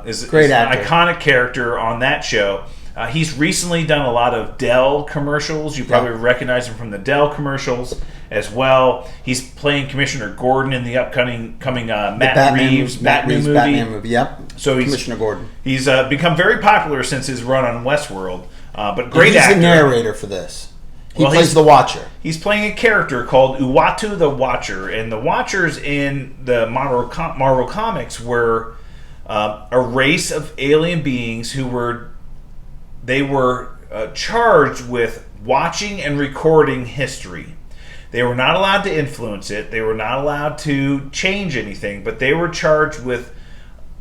is an iconic character on that show. He's recently done a lot of Dell commercials. You probably recognize him from the Dell commercials as well. He's playing Commissioner Gordon in the upcoming Matt Reeves movie. Batman movie. Yep. So Commissioner Gordon. He's become very popular since his run on Westworld. But great actor. He's the narrator for this. He plays the Watcher. He's playing a character called Uatu the Watcher, and the Watchers in the Marvel Comics were a race of alien beings who were charged with watching and recording history. They were not allowed to influence it. They were not allowed to change anything, but they were charged with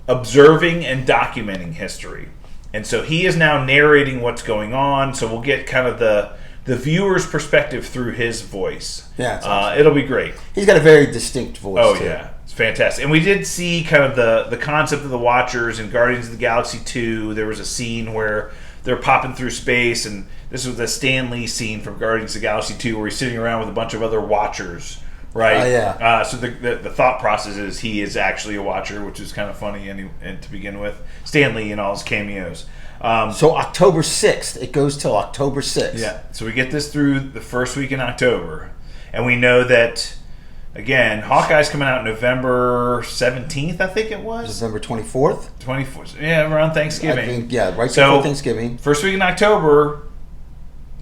observing and documenting history. And so he is now narrating what's going on, so we'll get kind of the viewer's perspective through his voice. Yeah, awesome. It'll be great. He's got a very distinct voice, too. Yeah. It's fantastic. And we did see kind of the concept of the Watchers in Guardians of the Galaxy 2. There was a scene where they're popping through space, and this was the Stan Lee scene from Guardians of the Galaxy 2 where he's sitting around with a bunch of other Watchers, right? Yeah. So the thought process is he is actually a Watcher, which is kind of funny and to begin with. Stan Lee and all his cameos. So October 6th. It goes till October 6th. Yeah. So we get this through the first week in October. And we know that, again, Hawkeye's coming out November 17th, I think it was. November 24th? 24th. Yeah, around Thanksgiving. I think, right before Thanksgiving. First week in October,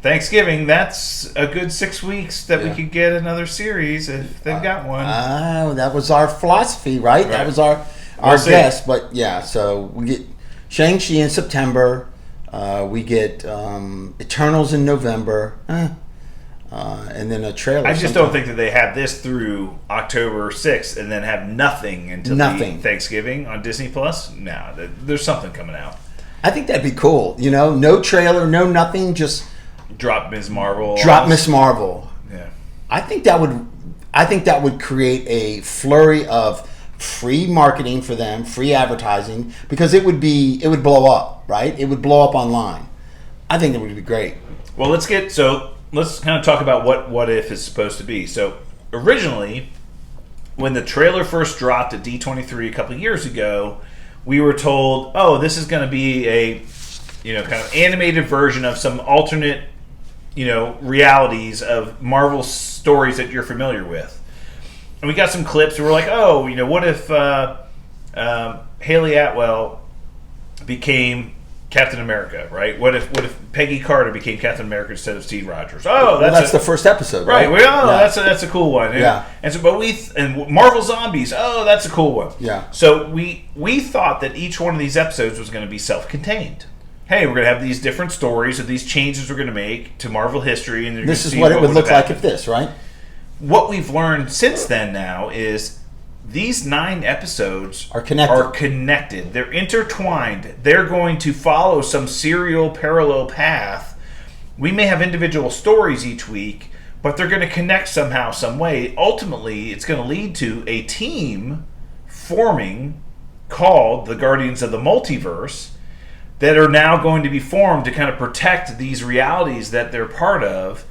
Thanksgiving, that's a good 6 weeks that we could get another series if they've got one. That was our philosophy, right? That was our guess. But, so we get Shang-Chi in September. We get Eternals in November. And then a trailer. I just don't think that they have this through October 6th and then have nothing until Thanksgiving on Disney Plus. No, there's something coming out. I think that'd be cool. No trailer, no nothing, just drop Ms. Marvel. Yeah. I think that would create a flurry of free marketing for them, free advertising, because it would blow up, right? It would blow up online. I think it would be great. Well, let's kind of talk about what If is supposed to be. So originally, when the trailer first dropped at D23 a couple of years ago, we were told, oh, this is going to be a kind of animated version of some alternate realities of Marvel stories that you're familiar with. And we got some clips and we're like, oh, what if Haley Atwell became Captain America, right? What if Peggy Carter became Captain America instead of Steve Rogers? Oh, that's the first episode, right? That's a cool one. And so, and Marvel Zombies. Oh, that's a cool one. Yeah. So we thought that each one of these episodes was going to be self-contained. Hey, we're going to have these different stories of these changes we're going to make to Marvel history, and this is what it would look like if this, right? What we've learned since then now is these 9 episodes are connected. They're intertwined. They're going to follow some serial parallel path. We may have individual stories each week, but they're going to connect somehow, some way. Ultimately, it's going to lead to a team forming called the Guardians of the Multiverse that are now going to be formed to kind of protect these realities that they're part of.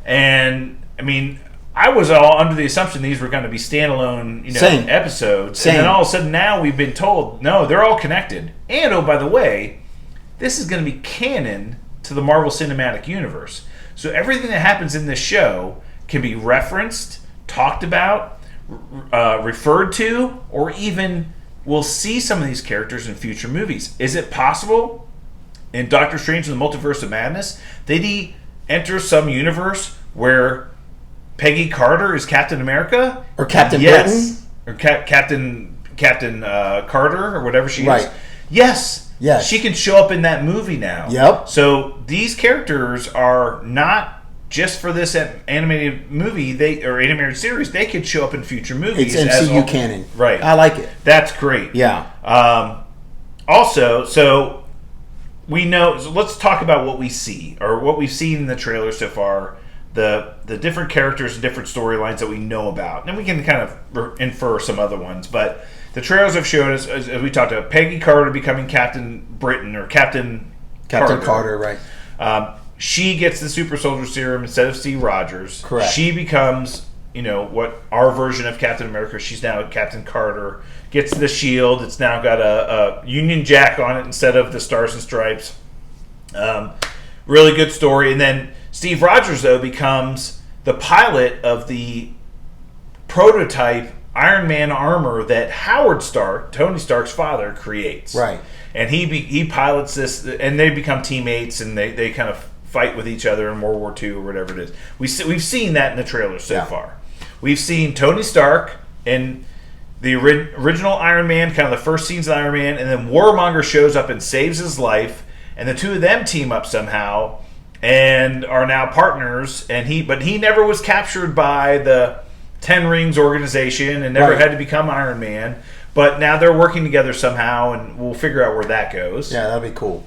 And I mean, I was all under the assumption these were going to be standalone, episodes. And then all of a sudden now we've been told, no, they're all connected. And oh, by the way, this is going to be canon to the Marvel Cinematic Universe. So everything that happens in this show can be referenced, talked about, referred to, or even we'll see some of these characters in future movies. Is it possible in Doctor Strange and the Multiverse of Madness that he enters some universe where Peggy Carter is Captain America? Or Captain Britain? Or Captain Carter or whatever she is? Yes. Yes. She can show up in that movie now. Yep. So these characters are not just for this animated movie or animated series. They could show up in future movies. It's MCU canon. Right. I like it. That's great. Yeah. Also, so we know. So let's talk about what we see or what we've seen in the trailer so far. The different characters and different storylines that we know about, and we can kind of infer some other ones, but. The trailers have shown us, as we talked about, Peggy Carter becoming Captain Britain or Captain Carter, right? She gets the super soldier serum instead of Steve Rogers. Correct. She becomes, what our version of Captain America. She's now Captain Carter. Gets the shield. It's now got a Union Jack on it instead of the Stars and Stripes. Really good story. And then Steve Rogers, though, becomes the pilot of the prototype Iron Man armor that Howard Stark, Tony Stark's father, creates. Right. And he pilots this, and they become teammates, and they kind of fight with each other in World War II or whatever it is. We've seen that in the trailer so far. We've seen Tony Stark in the original Iron Man, kind of the first scenes of Iron Man, and then Warmonger shows up and saves his life, and the two of them team up somehow and are now partners. But he never was captured by the Ten Rings organization and never had to become Iron Man, but now they're working together somehow, and we'll figure out where that goes. Yeah, that'd be cool.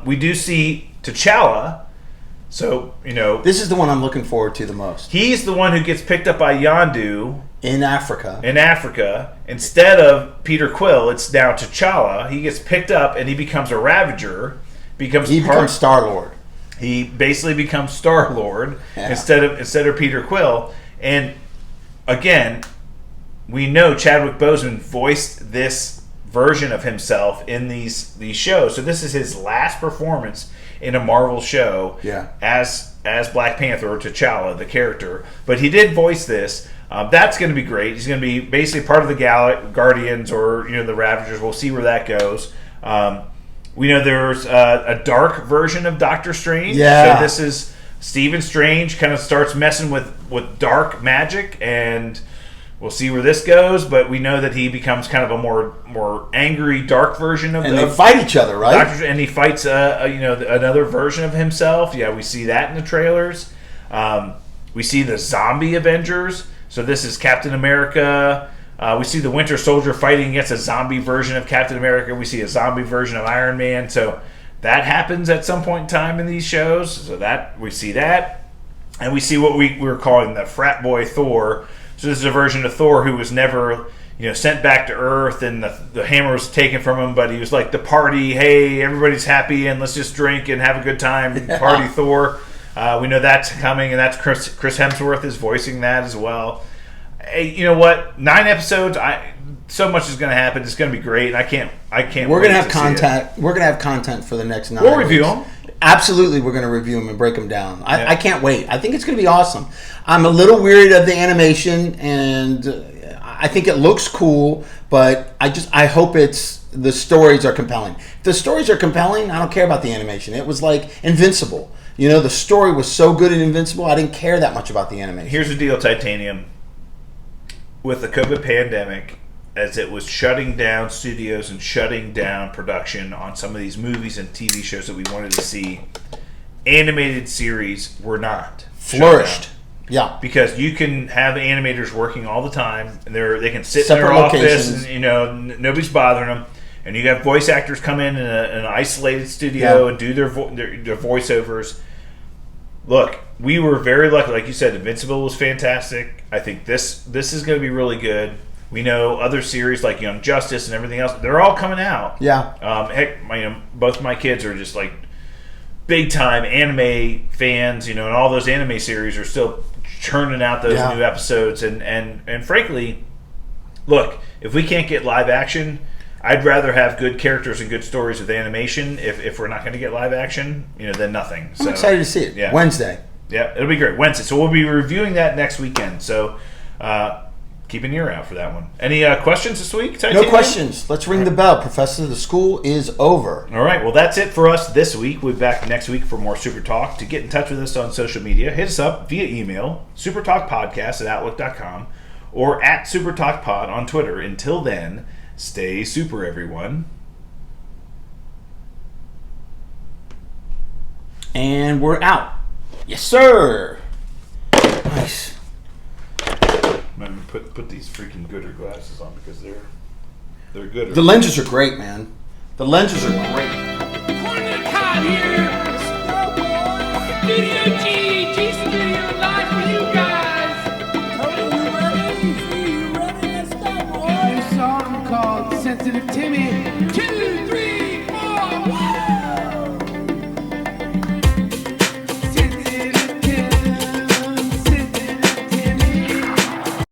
We do see T'Challa, so this is the one I'm looking forward to the most. He's the one who gets picked up by Yondu in Africa. Instead of Peter Quill, it's now T'Challa. He gets picked up and he becomes a Ravager. He becomes Star-Lord. He basically becomes Star-Lord instead of Peter Quill, and again, we know Chadwick Boseman voiced this version of himself in these shows. So this is his last performance in a Marvel show as Black Panther or T'Challa, the character. But he did voice this. That's going to be great. He's going to be basically part of the Guardians or the Ravagers. We'll see where that goes. We know there's a dark version of Doctor Strange. Yeah. So this is Stephen Strange kind of starts messing with dark magic, and we'll see where this goes. But we know that he becomes kind of a more angry, dark version of. And they fight each other, right? And he fights another version of himself. Yeah, we see that in the trailers. We see the zombie Avengers. So this is Captain America. We see the Winter Soldier fighting against a zombie version of Captain America. We see a zombie version of Iron Man. So that happens at some point in time in these shows. So that we see that. And we see what we were calling the frat boy Thor. So this is a version of Thor who was never sent back to Earth, and the hammer was taken from him, but he was like the party, hey, everybody's happy and let's just drink and have a good time, party Thor. We know that's coming, and that's Chris Hemsworth is voicing that as well. Hey, you know what? 9 episodes, so much is going to happen. It's going to be great. And I can't. We're going to have content. We're going to have content for the next 9. We'll review them. Absolutely, we're going to review them and break them down. I can't wait. I think it's going to be awesome. I'm a little weary of the animation, and I think it looks cool, but I hope the stories are compelling. If the stories are compelling, I don't care about the animation. It was like Invincible. The story was so good in Invincible, I didn't care that much about the animation. Here's the deal, Titanium. With the COVID pandemic, as it was shutting down studios and shutting down production on some of these movies and TV shows that we wanted to see, animated series were not flourished. Yeah, because you can have animators working all the time, and they can sit separate in their locations. office, and nobody's bothering them. And you have voice actors come in an isolated studio and do their voiceovers. look, we were very lucky. Like you said, Invincible was fantastic. I think this is going to be really good. We know other series like Young Justice and everything else, they're all coming out. Yeah. Heck, both my kids are just like big time anime fans, and all those anime series are still churning out those new episodes. And frankly, look, if we can't get live action, I'd rather have good characters and good stories with animation if we're not going to get live action, than nothing. I'm excited to see it. Yeah. Wednesday. Yeah, it'll be great. Wednesday. So we'll be reviewing that next weekend. So keep an ear out for that one. Any questions this week? No questions. Let's ring the bell. Professor, the school is over. All right. Well, that's it for us this week. We'll be back next week for more Super Talk. To get in touch with us on social media, hit us up via email, supertalkpodcast@outlook.com, or at supertalkpod on Twitter. Until then, stay super, everyone. And we're out. Yes, sir. Nice. I'm gonna put these freaking goodr glasses on because they're good. The lenses are great, man. The lenses are great. Corner Cod here. Studio G Studio Live.